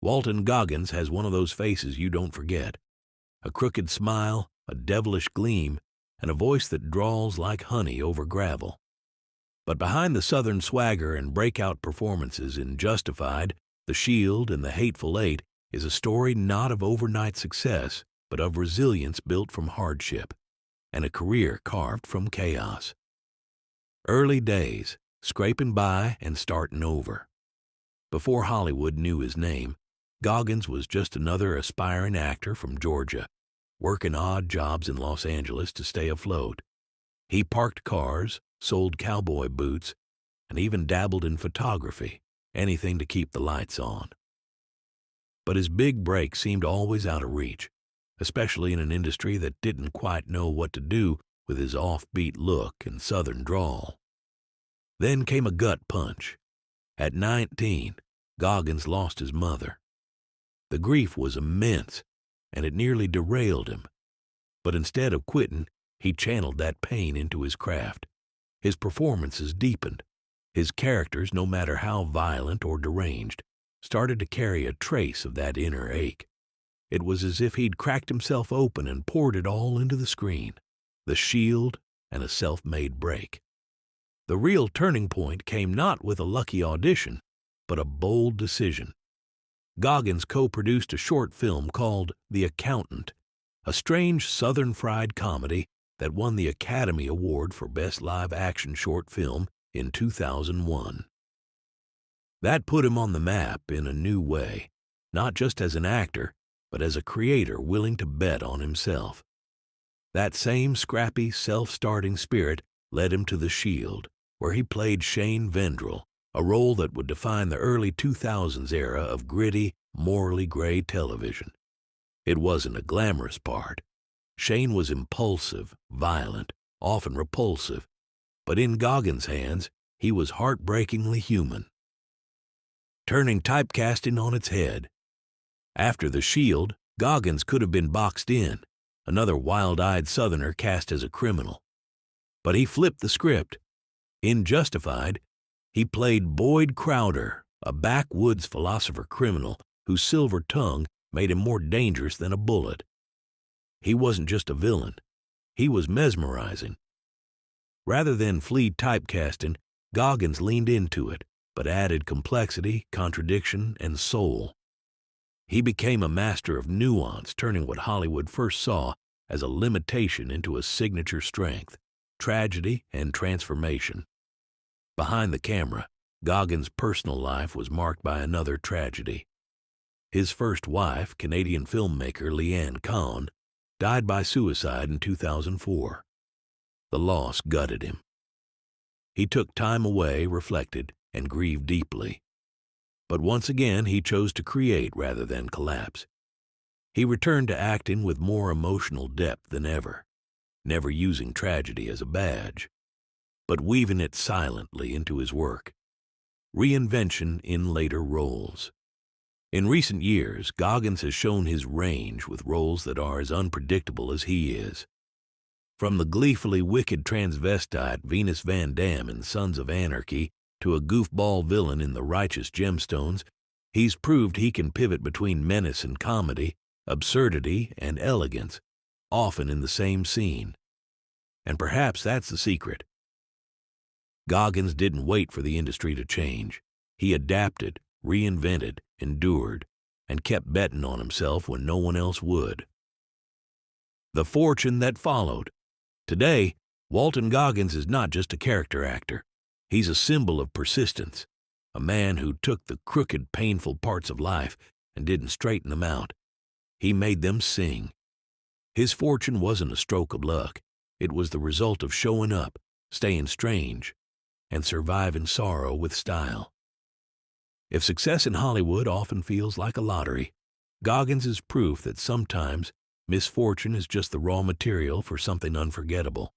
Walton Goggins has one of those faces you don't forget. A crooked smile, a devilish gleam, and a voice that drawls like honey over gravel. But behind the Southern swagger and breakout performances in Justified, The Shield, and The Hateful Eight is a story not of overnight success, but of resilience built from hardship, and a career carved from chaos. Early days, scraping by and starting over. Before Hollywood knew his name, Goggins was just another aspiring actor from Georgia, working odd jobs in Los Angeles to stay afloat. He parked cars, sold cowboy boots, and even dabbled in photography, anything to keep the lights on. But his big break seemed always out of reach, especially in an industry that didn't quite know what to do with his offbeat look and Southern drawl. Then came a gut punch. At 19, Goggins lost his mother. The grief was immense, and it nearly derailed him. But instead of quitting, he channeled that pain into his craft. His performances deepened. His characters, no matter how violent or deranged, started to carry a trace of that inner ache. It was as if he'd cracked himself open and poured it all into the screen. The Shield and a self-made break. The real turning point came not with a lucky audition, but a bold decision. Goggins co-produced a short film called The Accountant, a strange Southern fried comedy that won the Academy Award for Best Live-Action Short Film in 2001. That put him on the map in a new way, not just as an actor, but as a creator willing to bet on himself. That same scrappy, self-starting spirit led him to The Shield, where he played Shane Vendrell, a role that would define the early 2000s era of gritty, morally gray television. It wasn't a glamorous part. Shane was impulsive, violent, often repulsive, but in Goggins' hands, he was heartbreakingly human. Turning typecasting on its head. After The Shield, Goggins could have been boxed in, another wild-eyed Southerner cast as a criminal. But he flipped the script. In Justified, he played Boyd Crowder, a backwoods philosopher criminal whose silver tongue made him more dangerous than a bullet. He wasn't just a villain. He was mesmerizing. Rather than flee typecasting, Goggins leaned into it, but added complexity, contradiction, and soul. He became a master of nuance, turning what Hollywood first saw as a limitation into a signature strength, tragedy, and transformation. Behind the camera, Goggins' personal life was marked by another tragedy. His first wife, Canadian filmmaker Leanne Kahn, died by suicide in 2004. The loss gutted him. He took time away, reflected, and grieved deeply. But once again, he chose to create rather than collapse. He returned to acting with more emotional depth than ever, never using tragedy as a badge, but weaving it silently into his work. Reinvention in later roles. In recent years, Goggins has shown his range with roles that are as unpredictable as he is. From the gleefully wicked transvestite Venus Van Dam in Sons of Anarchy to a goofball villain in The Righteous Gemstones, he's proved he can pivot between menace and comedy, absurdity and elegance, often in the same scene. And perhaps that's the secret. Goggins didn't wait for the industry to change. He adapted, reinvented, endured, and kept betting on himself when no one else would. The fortune that followed. Today, Walton Goggins is not just a character actor. He's a symbol of persistence, a man who took the crooked, painful parts of life and didn't straighten them out. He made them sing. His fortune wasn't a stroke of luck. It was the result of showing up, staying strange, and surviving sorrow with style. If success in Hollywood often feels like a lottery, Goggins is proof that sometimes misfortune is just the raw material for something unforgettable.